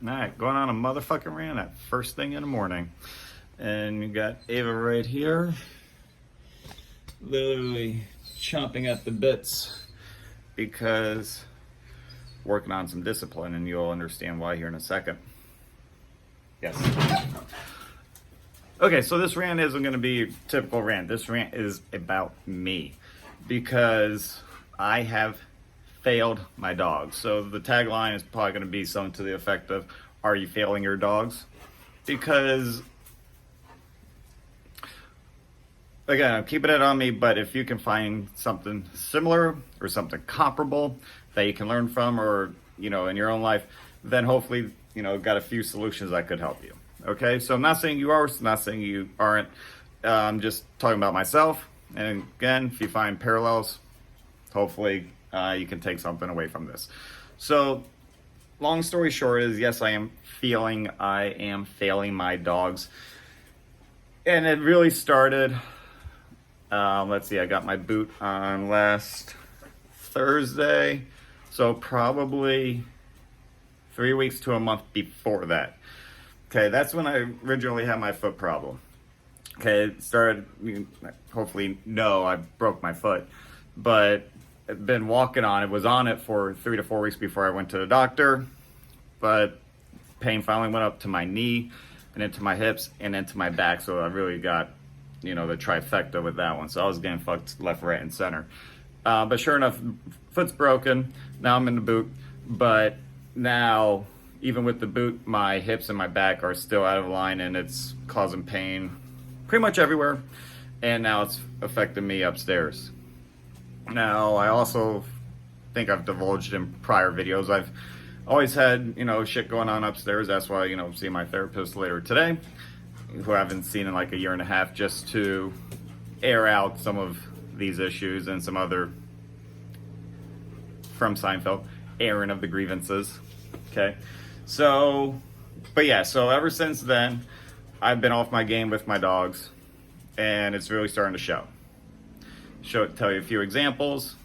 Alright, going on a motherfucking rant at first thing in the morning. And you got Ava right here, literally chomping at the bits because working on some discipline, and you'll understand why here in a second. Yes. Okay, so this rant isn't going to be a typical rant. This rant is about me because I have failed my dogs. So the tagline is probably going to be something to the effect of, are you failing your dogs? Because, again, I'm keeping it on me, but if you can find something similar or something comparable that you can learn from, or, in your own life, then hopefully, got a few solutions that could help you. Okay, so I'm not saying you are, not saying you aren't. I'm just talking about myself. And again, if you find parallels, hopefully you can take something away from this. So, long story short is, yes, I am failing my dogs. And it really started, let's see, I got my boot on last Thursday. So probably 3 weeks to a month before that. Okay, that's when I originally had my foot problem. Okay, it started, hopefully, no, I broke my foot. But I've been walking on it, was on it for 3 to 4 weeks before I went to the doctor. But pain finally went up to my knee and into my hips and into my back. So I really got, the trifecta with that one. So I was getting fucked left, right, and center. But sure enough, foot's broken. Now I'm in the boot. But now, even with the boot, my hips and my back are still out of line, and it's causing pain pretty much everywhere. And now it's affecting me upstairs. Now, I also think I've divulged in prior videos. I've always had, shit going on upstairs. That's why, see my therapist later today, who I haven't seen in like a year and a half, just to air out some of these issues and some other, from Seinfeld, airing of the grievances. Okay. So, but yeah, so ever since then, I've been off my game with my dogs, and it's really starting to show. Tell you a few examples,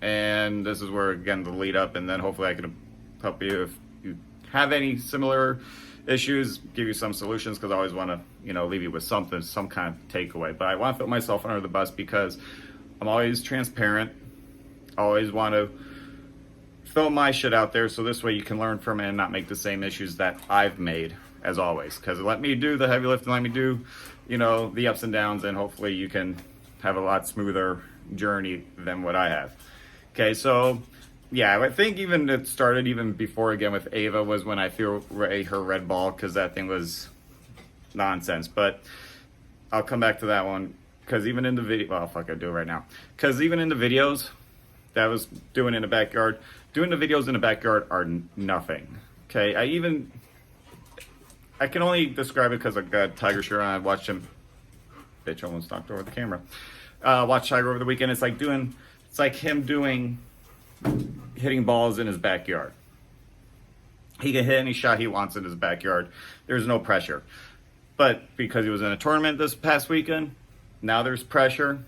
and this is where, again, the lead up, and then hopefully I can help you if you have any similar issues, give you some solutions, because I always want to, leave you with something, some kind of takeaway. But I want to put myself under the bus because I'm always transparent. I always want to throw my shit out there, so this way you can learn from it and not make the same issues that I've made, as always. Because let me do the heavy lifting, let me do, the ups and downs, and hopefully you can have a lot smoother journey than what I have. Okay, so yeah, I think even it started even before, again, with Ava, was when I threw away her red ball, because that thing was nonsense. But I'll come back to that one, because even in the video, well, fuck, I'll do it right now. Because even in the videos that I was doing in the backyard, doing the videos in the backyard are nothing. Okay, I can only describe it because I got Tiger shirt on. I watched him, bitch, almost knocked over the camera. Watched Tiger over the weekend. It's like him hitting balls in his backyard. He can hit any shot he wants in his backyard. There's no pressure. But because he was in a tournament this past weekend, now there's pressure.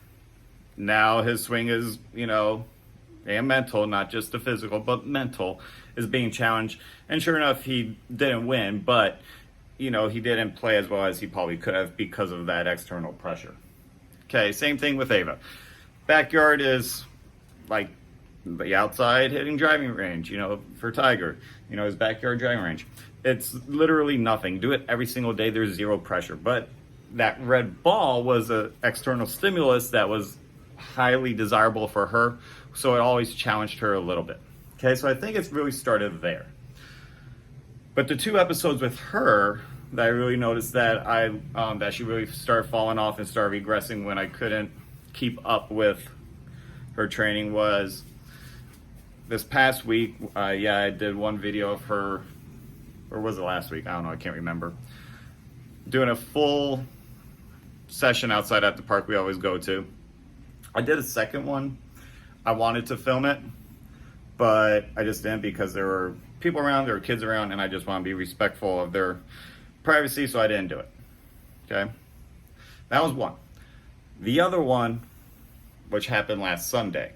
Now his swing is, and mental, not just the physical, but mental, is being challenged. And sure enough, he didn't win, but, he didn't play as well as he probably could have because of that external pressure. Okay, same thing with Ava. Backyard is like the outside hitting driving range, for Tiger, his backyard driving range. It's literally nothing. Do it every single day. There's zero pressure. But that red ball was an external stimulus that was highly desirable for her. So it always challenged her a little bit. Okay, so I think it's really started there. But the 2 episodes with her that I really noticed that that she really started falling off and started regressing when I couldn't keep up with her training was this past week. I did one video of her, or was it last week? I don't know, I can't remember. Doing a full session outside at the park we always go to. I did a second one. I wanted to film it, but I just didn't because there were people around, there were kids around, and I just want to be respectful of their privacy, so I didn't do it. Okay? That was one. The other one, which happened last Sunday.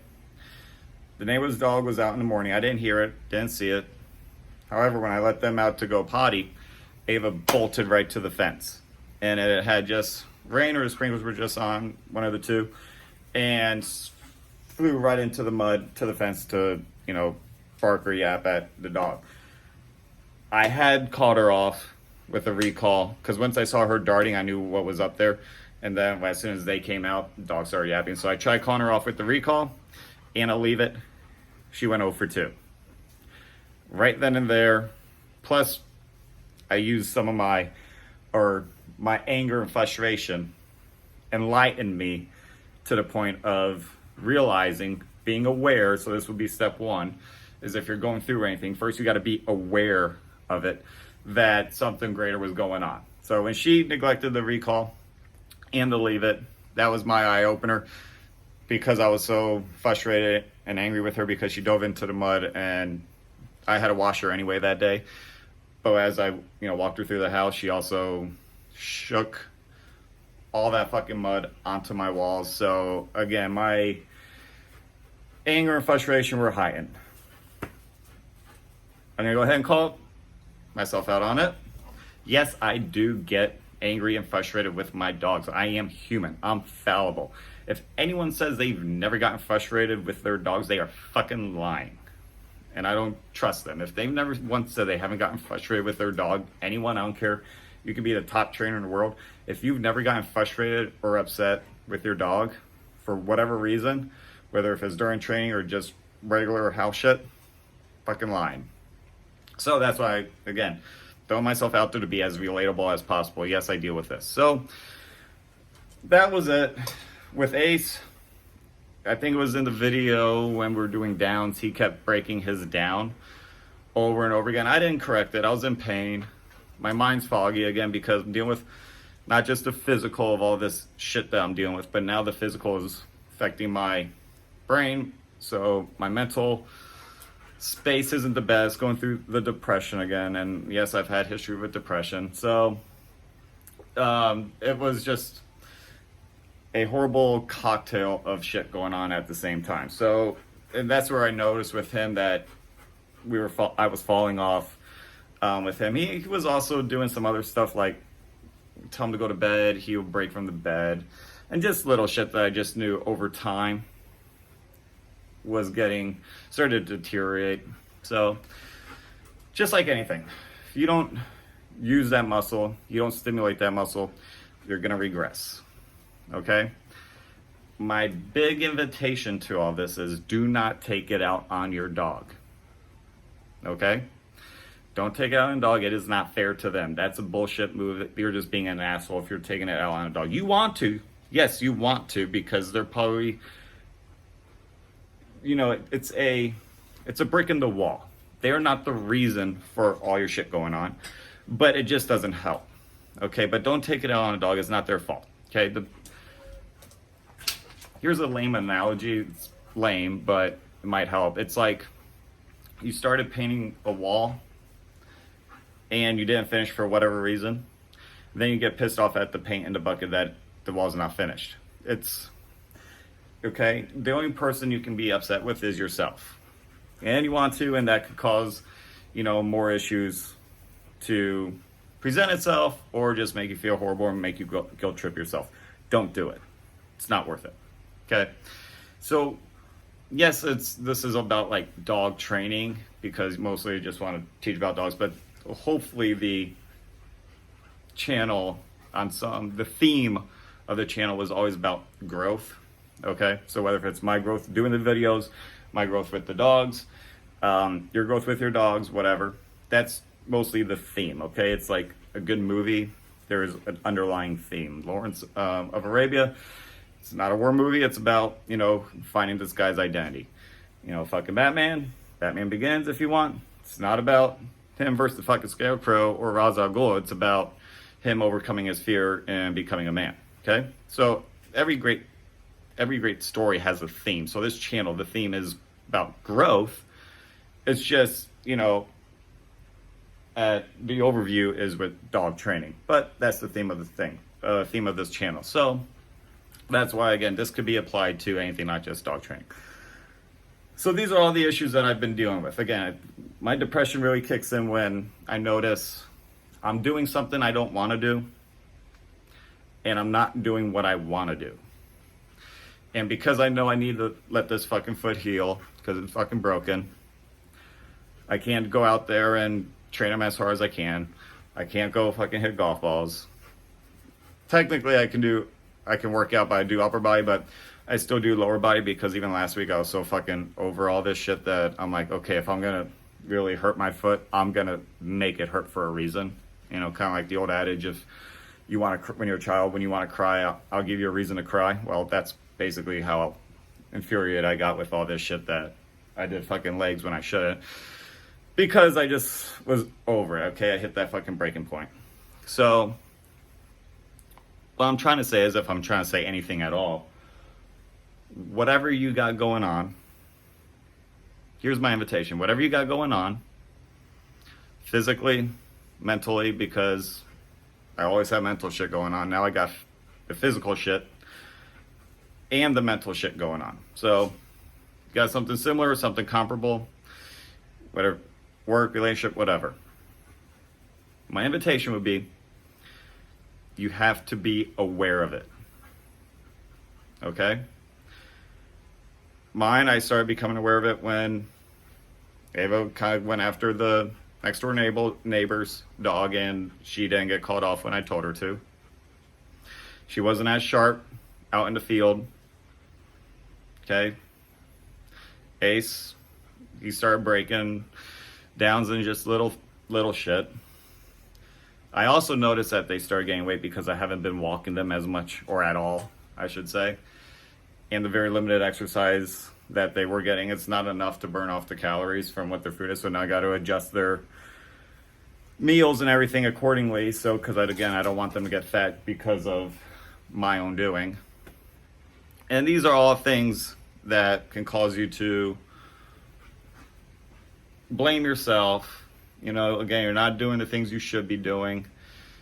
The neighbor's dog was out in the morning. I didn't hear it, didn't see it. However, when I let them out to go potty, Ava bolted right to the fence. And it had just rain or the sprinklers were just on, one of the two, and flew right into the mud to the fence to, bark or yap at the dog. I had caught her off with a recall because once I saw her darting, I knew what was up there. And then as soon as they came out, the dog started yapping. So I tried calling her off with the recall and I'll leave it. She went 0 for 2. Right then and there. Plus, I used some of my anger and frustration enlightened me to the point of realizing, being aware. So this would be step 1, is if you're going through anything, first you got to be aware of it, that something greater was going on. So when she neglected the recall and the leave it, that was my eye opener, because I was so frustrated and angry with her because she dove into the mud and I had to wash her anyway that day. But as I, walked her through the house, she also shook all that fucking mud onto my walls. So again, my anger and frustration were heightened. I'm gonna go ahead and call myself out on it. Yes, I do get angry and frustrated with my dogs. I am human. I'm fallible. If anyone says they've never gotten frustrated with their dogs, they are fucking lying. And I don't trust them. If they've never once said they haven't gotten frustrated with their dog, anyone, I don't care, you can be the top trainer in the world. If you've never gotten frustrated or upset with your dog for whatever reason, whether if it's during training or just regular house shit, fucking lying. So that's why, again, throw myself out there to be as relatable as possible. Yes, I deal with this. So that was it. With Ace, I think it was in the video when we were doing downs, he kept breaking his down over and over again. I didn't correct it. I was in pain. My mind's foggy again because I'm dealing with not just the physical of all this shit that I'm dealing with, but now the physical is affecting my brain. So my mental space isn't the best, going through the depression again. And yes, I've had history with depression. So it was just a horrible cocktail of shit going on at the same time. So, and that's where I noticed with him that I was falling off with him. He was also doing some other stuff like tell him to go to bed, he would break from the bed, and just little shit that I just knew over time was started to deteriorate. So just like anything, if you don't use that muscle, you don't stimulate that muscle, you're gonna regress. Okay? My big invitation to all this is do not take it out on your dog. Okay? Don't take it out on a dog. It is not fair to them. That's a bullshit move. You're just being an asshole if you're taking it out on a dog. You want to. Yes, you want to, because they're probably, it's a brick in the wall. They're not the reason for all your shit going on, but it just doesn't help. Okay? But don't take it out on a dog. It's not their fault. Okay? Here's a lame analogy. It's lame, but it might help. It's like you started painting a wall and you didn't finish for whatever reason. Then you get pissed off at the paint in the bucket that the wall's not finished. It's okay. The only person you can be upset with is yourself. And you want to, and that could cause, more issues to present itself or just make you feel horrible and make you guilt trip yourself. Don't do it. It's not worth it. Okay, so yes, this is about like dog training, because mostly I just want to teach about dogs, but hopefully the channel the theme of the channel was always about growth. Okay, so whether if it's my growth doing the videos, my growth with the dogs, your growth with your dogs, whatever, that's mostly the theme. Okay, it's like a good movie. There is an underlying theme. Lawrence of Arabia. It's not a war movie. It's about, finding this guy's identity. Fucking Batman Begins if you want. It's not about him versus the fucking Scarecrow or Ra's al Ghul. It's about him overcoming his fear and becoming a man. Okay? So every great story has a theme. So this channel, the theme is about growth. It's just, the overview is with dog training. But that's the theme of theme of this channel. So that's why, again, this could be applied to anything, not just dog training. So these are all the issues that I've been dealing with. Again, My depression really kicks in when I notice I'm doing something I don't want to do, and I'm not doing what I want to do. And because I know I need to let this fucking foot heal, because it's fucking broken, I can't go out there and train them as hard as I can. I can't go fucking hit golf balls. Technically, I can work out, but I do upper body, but I still do lower body because even last week I was so fucking over all this shit that I'm like, okay, if I'm gonna really hurt my foot, I'm gonna make it hurt for a reason. You know, kind of like the old adage, if you want to, when you're a child, when you want to cry, I'll give you a reason to cry. Well, that's basically how infuriated I got with all this shit that I did fucking legs when I shouldn't. Because I just was over it, okay? I hit that fucking breaking point. So, what I'm trying to say is, if I'm trying to say anything at all, whatever you got going on, here's my invitation. Whatever you got going on, physically, mentally, because I always have mental shit going on. Now I got the physical shit and the mental shit going on. So, got something similar, something comparable, whatever. Work, relationship, whatever. My invitation would be, you have to be aware of it. Okay? Mine, I started becoming aware of it when Ava kind of went after the next door neighbor's dog, and she didn't get called off when I told her to. She wasn't as sharp out in the field. Okay? Ace, he started breaking downs in just little shit. I also noticed that they started gaining weight because I haven't been walking them as much, or at all, I should say. And the very limited exercise that they were getting, it's not enough to burn off the calories from what their food is. So now I got to adjust their meals and everything accordingly. So, because again, I don't want them to get fat because of my own doing. And these are all things that can cause you to blame yourself. You know, again, you're not doing the things you should be doing,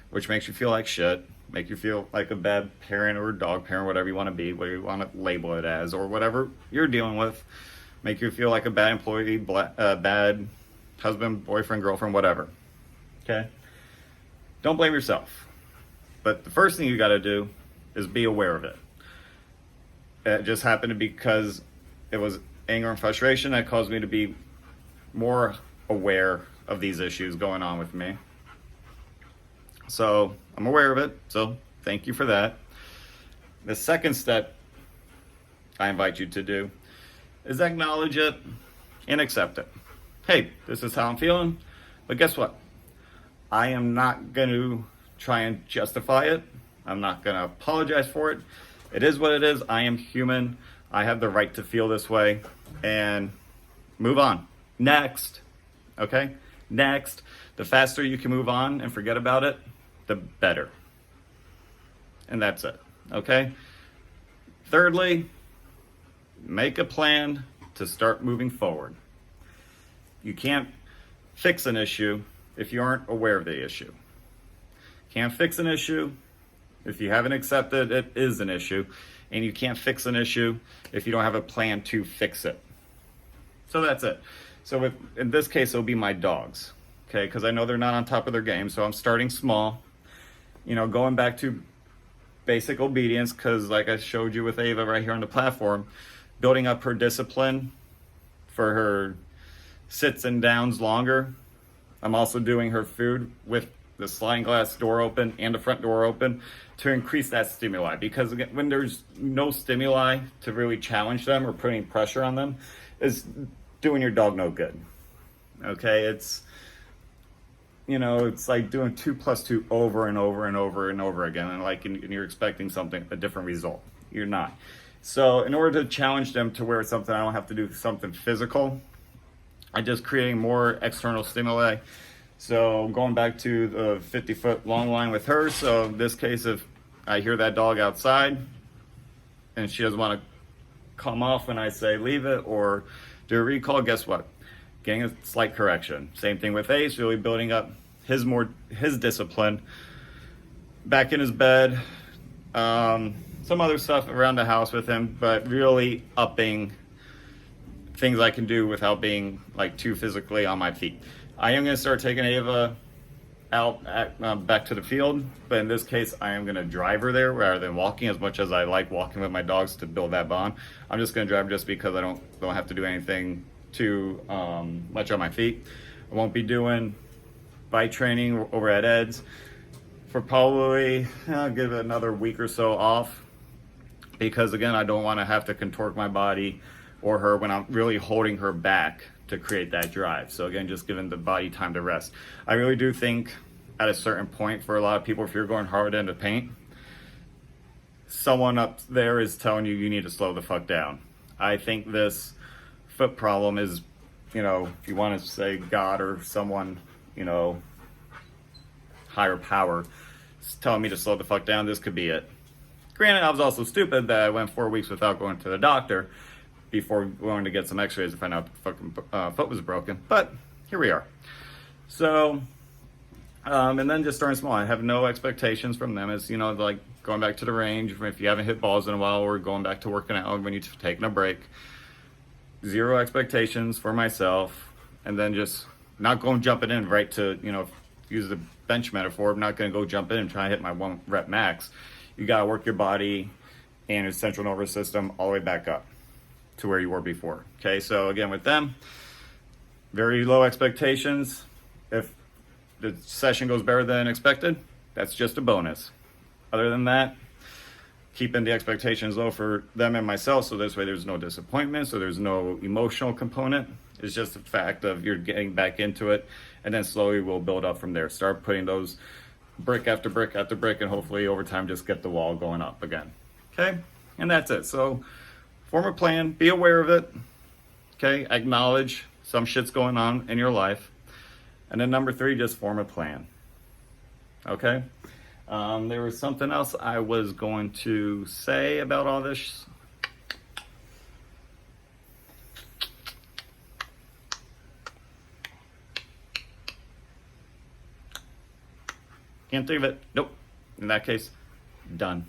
which makes you feel like shit, make you feel like a bad parent or a dog parent, whatever you want to be, whatever you want to label it as, or whatever you're dealing with, make you feel like a bad employee, bad husband, boyfriend, girlfriend, whatever. Okay? Don't blame yourself. But the first thing you got to do is be aware of it. It just happened to be because it was anger and frustration that caused me to be more aware of these issues going on with me. So I'm aware of it. So thank you for that. The second step I invite you to do is acknowledge it and accept it. Hey, this is how I'm feeling. But guess what? I am not going to try and justify it. I'm not going to apologize for it. It is what it is. I am human. I have the right to feel this way. And move on. Next. Okay? Next. The faster you can move on and forget about it, the better. And that's it. Okay? Thirdly, make a plan to start moving forward. You can't fix an issue if you aren't aware of the issue. Can't fix an issue if you haven't accepted it is an issue. And you can't fix an issue if you don't have a plan to fix it. So that's it. So in this case, it'll be my dogs, okay? Because I know they're not on top of their game, so I'm starting small. You know, going back to basic obedience, because like I showed you with Ava right here on the platform, building up her discipline for her sits and downs longer. I'm also doing her food with the sliding glass door open and the front door open to increase that stimuli. Because again, when there's no stimuli to really challenge them or putting pressure on them, is doing your dog no good. Okay, it's, you know, it's like doing 2 + 2 over and over and over and over again, and you're expecting a different result. You're not. So in order to challenge them to where it's something I don't have to do something physical, I'm just creating more external stimuli. So going back to the 50-foot long line with her. So in this case, if I hear that dog outside and she doesn't want to come off when I say leave it or do a recall, guess what? Getting a slight correction. Same thing with Ace, really building up his discipline. Back in his bed, some other stuff around the house with him, but really upping things I can do without being like too physically on my feet. I am going to start taking Ava out back to the field, but in this case I am going to drive her there rather than walking. As much as I like walking with my dogs to build that bond, I'm just going to drive her just because I don't have to do anything too much on my feet. I won't be doing bike training over at Ed's for probably, I'll give it another week or so off, because again, I don't want to have to contort my body or her when I'm really holding her back to create that drive. So again, just giving the body time to rest. I really do think at a certain point, for a lot of people, if you're going hard into paint, someone up there is telling you you need to slow the fuck down. I think this foot problem is, you know, if you want to say God or someone, you know, higher power is telling me to slow the fuck down, this could be it. Granted, I was also stupid that I went 4 weeks without going to the doctor before going to get some x-rays to find out the fucking foot was broken, but here we are. So and then just starting small. I have no expectations from them. It's, you know, like going back to the range if you haven't hit balls in a while, or going back to working out when you're taking a break. Zero expectations for myself, and then just not going jumping in right to, you know, use the bench metaphor. I'm not going to go jump in and try and hit my 1 rep max. You got to work your body and your central nervous system all the way back up to where you were before. Okay, so again with them, very low expectations. If the session goes better than expected, that's just a bonus. Other than that, keeping the expectations low for them and myself, so this way there's no disappointment, so there's no emotional component. It's just the fact of you're getting back into it, and then slowly we'll build up from there. Start putting those brick after brick after brick, and hopefully over time just get the wall going up again. Okay, and that's it. So form a plan, be aware of it. Okay, acknowledge some shit's going on in your life. And then number 3, just form a plan. Okay, there was something else I was going to say about all this. Can't think of it. Nope. In that case, done.